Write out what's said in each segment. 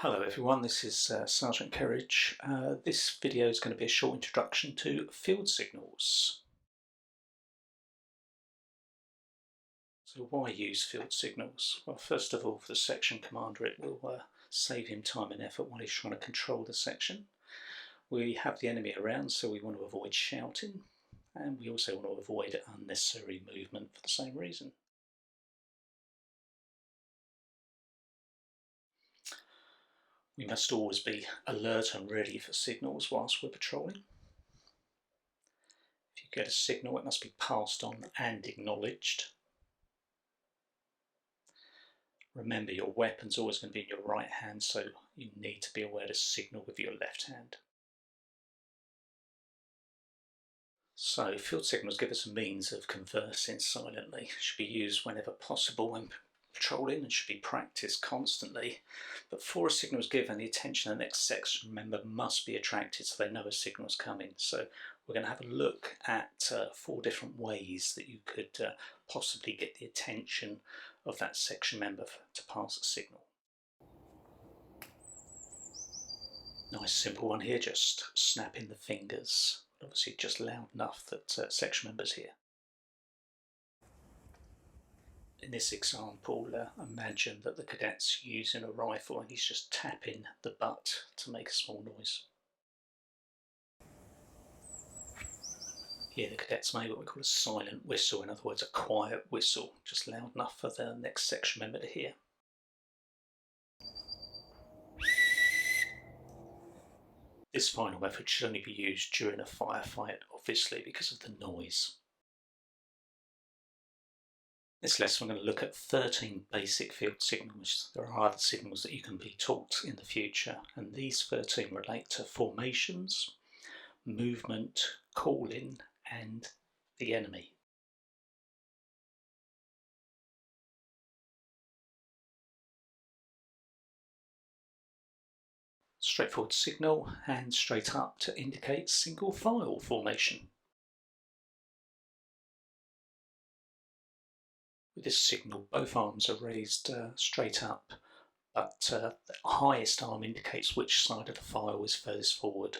Hello everyone, this is Sergeant Kerridge. This video is going to be a short introduction to field signals. So why use field signals? Well, first of all, for the section commander, it will save him time and effort while he's trying to control the section. We have the enemy around, so we want to avoid shouting, and we also want to avoid unnecessary movement for the same reason. We must always be alert and ready for signals whilst we're patrolling. If you get a signal, it must be passed on and acknowledged. Remember, your weapon's always going to be in your right hand, so you need to be aware to signal with your left hand. So field signals give us a means of conversing silently. Should be used whenever possible when patrolling and should be practiced constantly. But before a signal is given, the attention of the next section member must be attracted so they know a signal is coming. So we're going to have a look at 4 different ways that you could possibly get the attention of that section member to pass a signal. Nice simple one here, just snapping the fingers. Obviously just loud enough that section members hear. In this example, imagine that the cadet's using a rifle and he's just tapping the butt to make a small noise. Here the cadets made what we call a silent whistle, in other words a quiet whistle, just loud enough for the next section member to hear. This final method should only be used during a firefight, obviously, because of the noise. This lesson we're going to look at 13 basic field signals. There are other signals that you can be taught in the future, and these 13 relate to formations, movement, calling, and the enemy. Straightforward signal, hand straight up to indicate single file formation. With this signal, both arms are raised straight up, but the highest arm indicates which side of the file is furthest forward.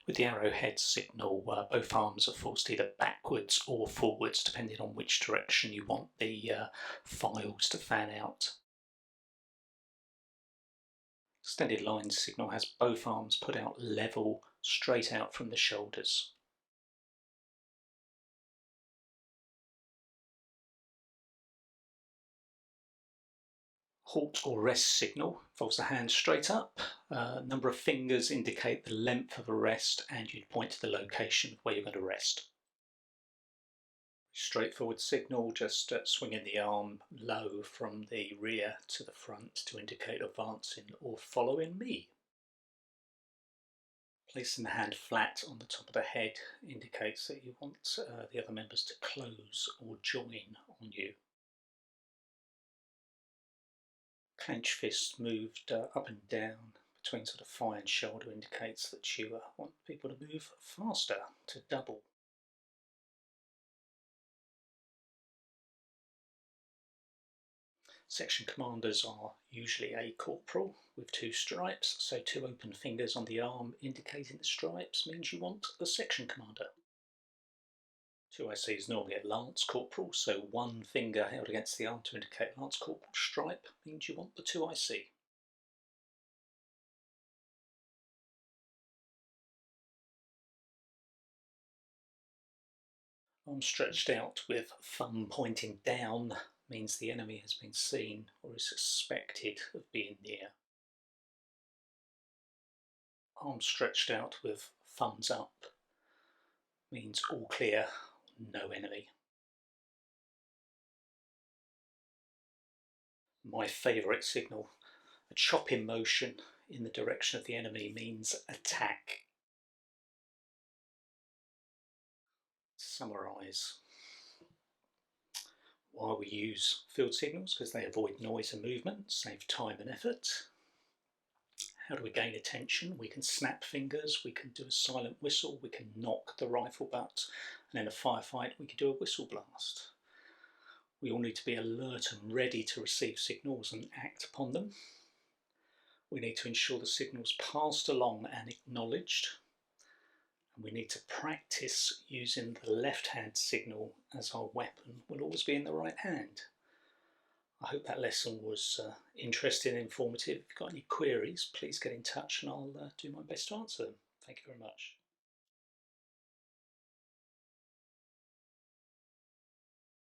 With the arrowhead signal, both arms are forced either backwards or forwards, depending on which direction you want the files to fan out. Extended line signal has both arms put out level, straight out from the shoulders. Halt or rest signal involves the hand straight up. Number of fingers indicate the length of a rest, and you'd point to the location where you're going to rest. Straightforward signal, just swinging the arm low from the rear to the front to indicate advancing or following me. Placing the hand flat on the top of the head indicates that you want the other members to close or join on you. Clenched fist moved up and down between sort of thigh and shoulder indicates that you want people to move faster, to double. Section commanders are usually a corporal with 2 stripes, so 2 open fingers on the arm indicating the stripes means you want the section commander. 2IC is normally a lance corporal, so 1 finger held against the arm to indicate lance corporal stripe means you want the 2IC. Arm stretched out with thumb pointing down means the enemy has been seen or is suspected of being near. Arm stretched out with thumbs up means all clear, no enemy. My favourite signal, a chopping motion in the direction of the enemy means attack. Summarise. Why we use field signals: because they avoid noise and movement, save time and effort. How do we gain attention? We can snap fingers, we can do a silent whistle, we can knock the rifle butt, and in a firefight we can do a whistle blast. We all need to be alert and ready to receive signals and act upon them. We need to ensure the signal's passed along and acknowledged. And we need to practice using the left-hand signal as our weapon will always be in the right hand. I hope that lesson was interesting and informative. If you've got any queries, please get in touch and I'll do my best to answer them. Thank you very much.